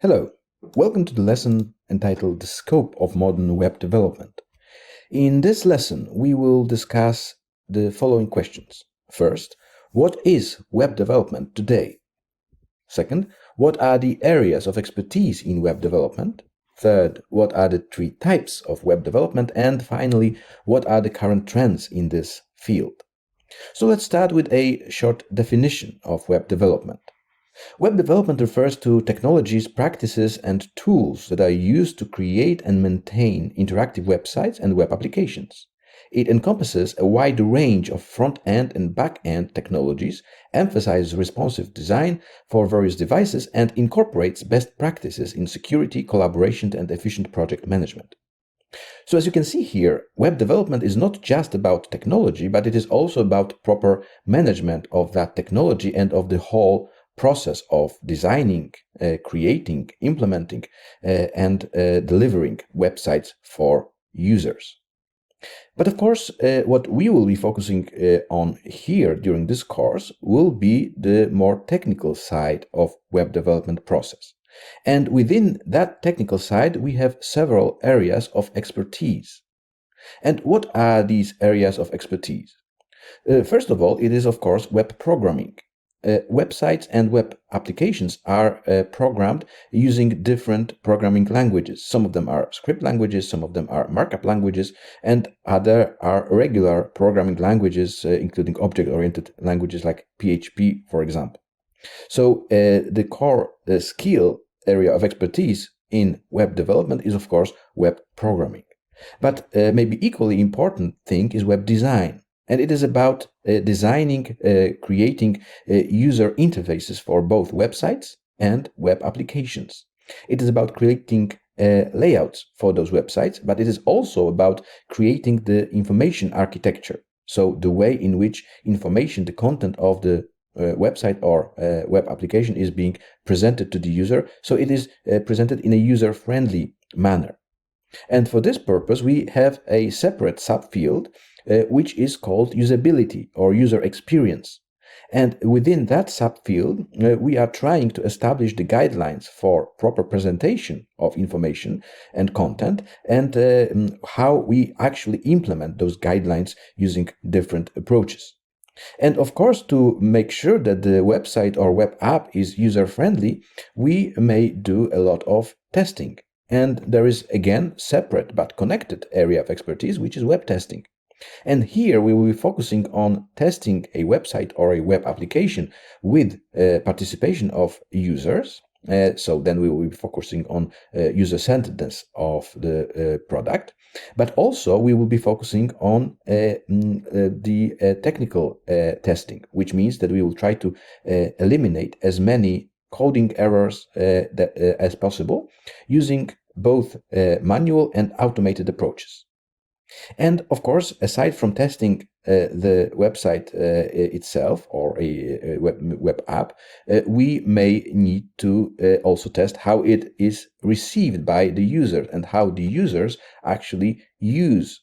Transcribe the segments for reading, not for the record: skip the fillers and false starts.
Hello, welcome to the lesson entitled The Scope of Modern Web Development. In this lesson, we will discuss the following questions. First, what is web development today? Second, what are the areas of expertise in web development? Third, what are the three types of web development? And finally, what are the current trends in this field? So let's start with a short definition of web development. Web development refers to technologies, practices, and tools that are used to create and maintain interactive websites and web applications. It encompasses a wide range of front-end and back-end technologies, emphasizes responsive design for various devices, and incorporates best practices in security, collaboration, and efficient project management. So as you can see here, web development is not just about technology, but it is also about proper management of that technology and of the whole process of designing, creating, implementing, and delivering websites for users. But of course, what we will be focusing on here during this course will be the more technical side of web development process. And within that technical side, we have several areas of expertise. And what are these areas of expertise? First of all, it is, of course, web programming. Websites and web applications are programmed using different programming languages. Some of them are script languages, some of them are markup languages, and other are regular programming languages, including object-oriented languages like PHP, for example. So the core skill area of expertise in web development is, of course, web programming. But maybe equally important thing is web design. And it is about designing, creating user interfaces for both websites and web applications. It is about creating layouts for those websites, but it is also about creating the information architecture. So the way in which information, the content of the website or web application is being presented to the user, so it is presented in a user-friendly manner. And for this purpose, we have a separate subfield which is called usability or user experience. And within that subfield, we are trying to establish the guidelines for proper presentation of information and content and how we actually implement those guidelines using different approaches. And of course, to make sure that the website or web app is user-friendly, we may do a lot of testing. And there is, again, separate but connected area of expertise, which is web testing. And here we will be focusing on testing a website or a web application with participation of users. So then we will be focusing on user-centeredness of the product. But also we will be focusing on the technical testing, which means that we will try to eliminate as many coding errors as possible using both manual and automated approaches. And of course, aside from testing the website itself or a web app, we may need to also test how it is received by the user and how the users actually use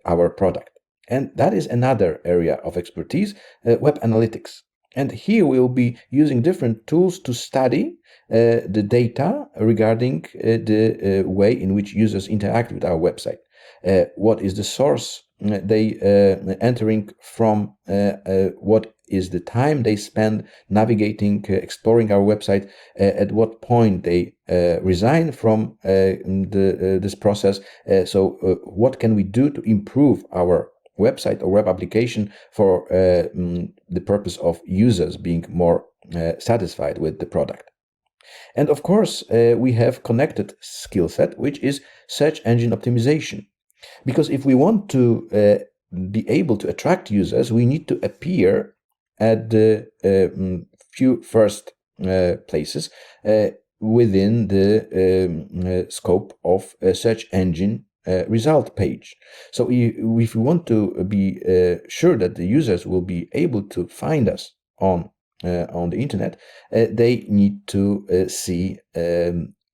our product. And that is another area of expertise, web analytics. And here we will be using different tools to study the data regarding the way in which users interact with our website. What is the source they entering from, what is the time they spend navigating, exploring our website, at what point they resign from this process. So what can we do to improve our website or web application for the purpose of users being more satisfied with the product. And of course, we have connected skill set, which is search engine optimization. Because if we want to be able to attract users, we need to appear at the few first places within the scope of a search engine result page. So if we want to be sure that the users will be able to find us on the internet, they need to see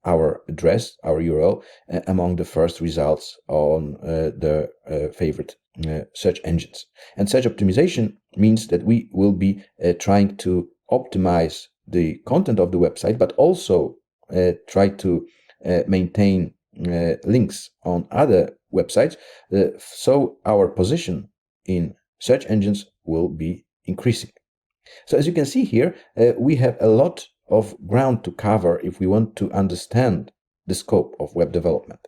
our address, our URL, among the first results on the favorite search engines. And search optimization means that we will be trying to optimize the content of the website, but also try to maintain links on other websites, so our position in search engines will be increasing. So as you can see here, we have a lot of ground to cover if we want to understand the scope of web development.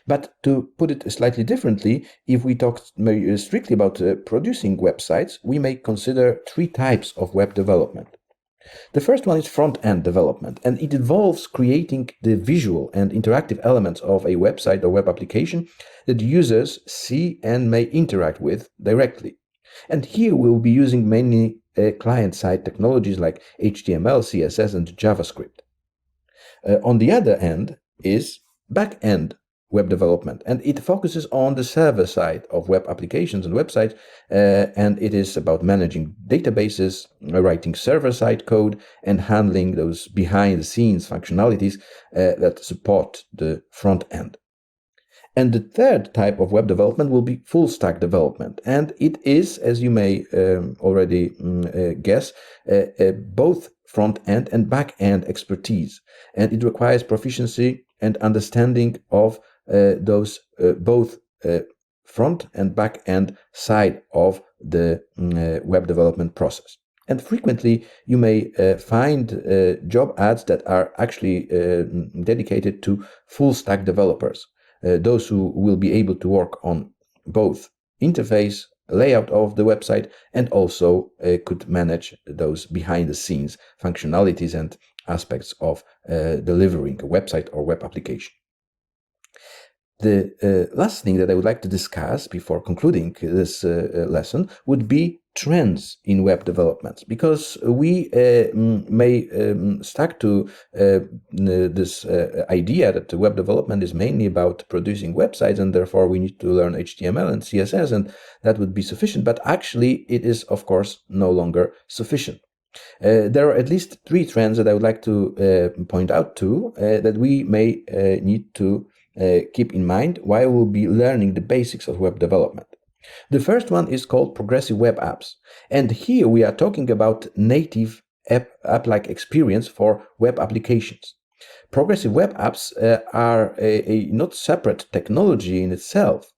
But to put it slightly differently, if we talk strictly about producing websites, we may consider three types of web development. The first one is front-end development, and it involves creating the visual and interactive elements of a website or web application that users see and may interact with directly. And here we'll be using mainly client-side technologies like HTML, CSS, and JavaScript. On the other end is back-end web development, and it focuses on the server side of web applications and websites, and it is about managing databases, writing server-side code, and handling those behind-the-scenes functionalities that support the front end. And the third type of web development will be full stack development. And it is, as you may already guess, both front end and back end expertise. And it requires proficiency and understanding of those both front and back end side of the web development process. And frequently you may find job ads that are actually dedicated to full stack developers. Those who will be able to work on both interface, layout of the website, and also could manage those behind the scenes functionalities and aspects of delivering a website or web application. The last thing that I would like to discuss before concluding this lesson would be trends in web development, because we may stuck to this idea that the web development is mainly about producing websites, and therefore we need to learn HTML and CSS, and that would be sufficient. But actually it is, of course, no longer sufficient. There are at least three trends that I would like to point out to that we may need to keep in mind while we'll be learning the basics of web development. The first one is called progressive web apps. And here we are talking about native app-like experience for web applications. Progressive web apps are a not separate technology in itself.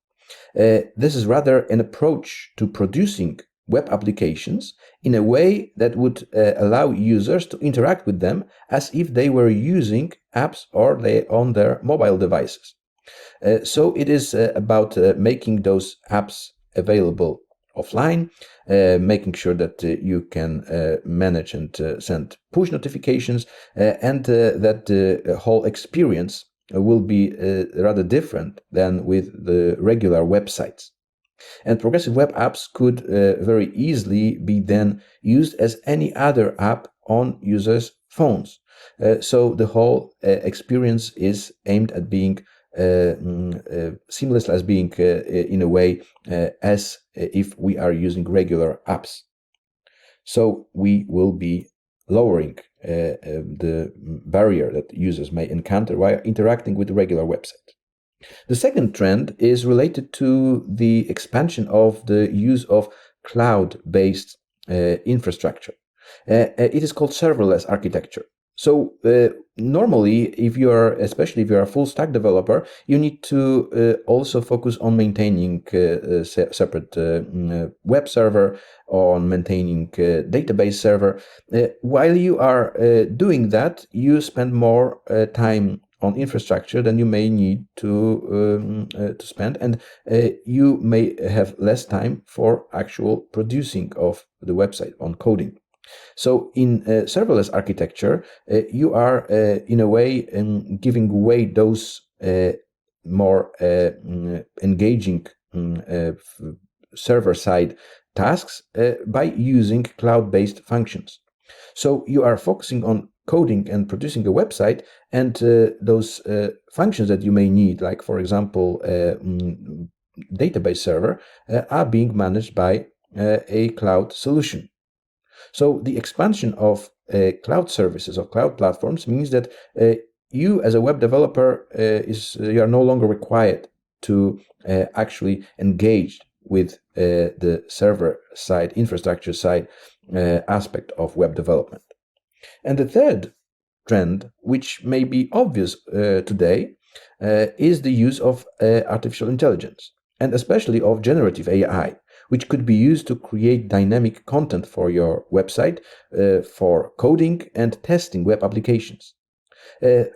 This is rather an approach to producing web applications in a way that would allow users to interact with them as if they were using apps or on their mobile devices. So it is about making those apps available offline, making sure that you can manage and send push notifications, and that the whole experience will be rather different than with the regular websites. And progressive web apps could very easily be then used as any other app on users' phones. So the whole experience is aimed at being seamless, as being in a way as if we are using regular apps. So we will be lowering the barrier that users may encounter while interacting with the regular website. The second trend is related to the expansion of the use of cloud-based infrastructure. It is called serverless architecture. So normally, especially if you are a full stack developer, you need to also focus on maintaining a separate web server, on maintaining a database server. While you are doing that, you spend more time on infrastructure than you may need to spend, and you may have less time for actual producing of the website, on coding. So in serverless architecture, you are in a way giving away those more engaging server-side tasks by using cloud-based functions. So you are focusing on coding and producing a website, and those functions that you may need, like for example database server, are being managed by a cloud solution. So the expansion of cloud services or cloud platforms means that you as a web developer you are no longer required to actually engage with the server side, infrastructure side aspect of web development. And the third trend, which may be obvious today, is the use of artificial intelligence, and especially of generative AI, which could be used to create dynamic content for your website, for coding and testing web applications.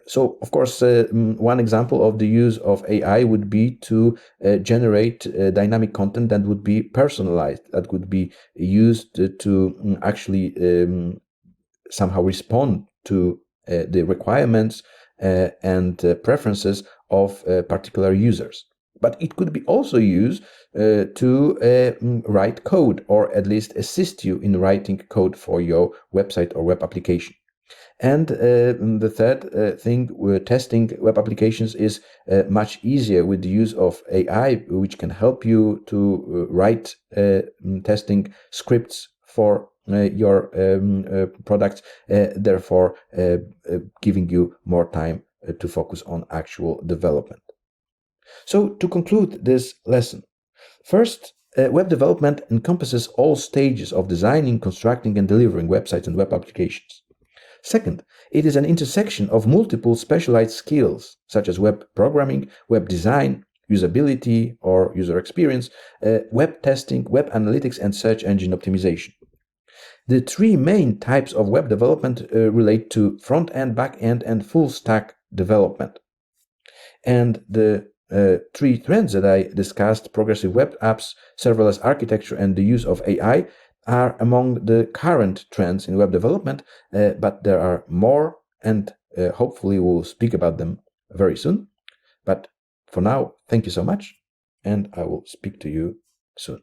So, of course, one example of the use of AI would be to generate dynamic content that would be personalized, that would be used to actually somehow respond to the requirements and preferences of particular users. But it could be also used to write code, or at least assist you in writing code for your website or web application. And the third thing, testing web applications is much easier with the use of AI, which can help you to write testing scripts for your products, therefore giving you more time to focus on actual development. So, to conclude this lesson, first, web development encompasses all stages of designing, constructing, and delivering websites and web applications. Second, it is an intersection of multiple specialized skills such as web programming, web design, usability or user experience, web testing, web analytics, and search engine optimization. The three main types of web development relate to front end, back end, and full stack development. And the three trends that I discussed, progressive web apps, serverless architecture, and the use of AI, are among the current trends in web development, but there are more, and hopefully we'll speak about them very soon. But for now, thank you so much, and I will speak to you soon.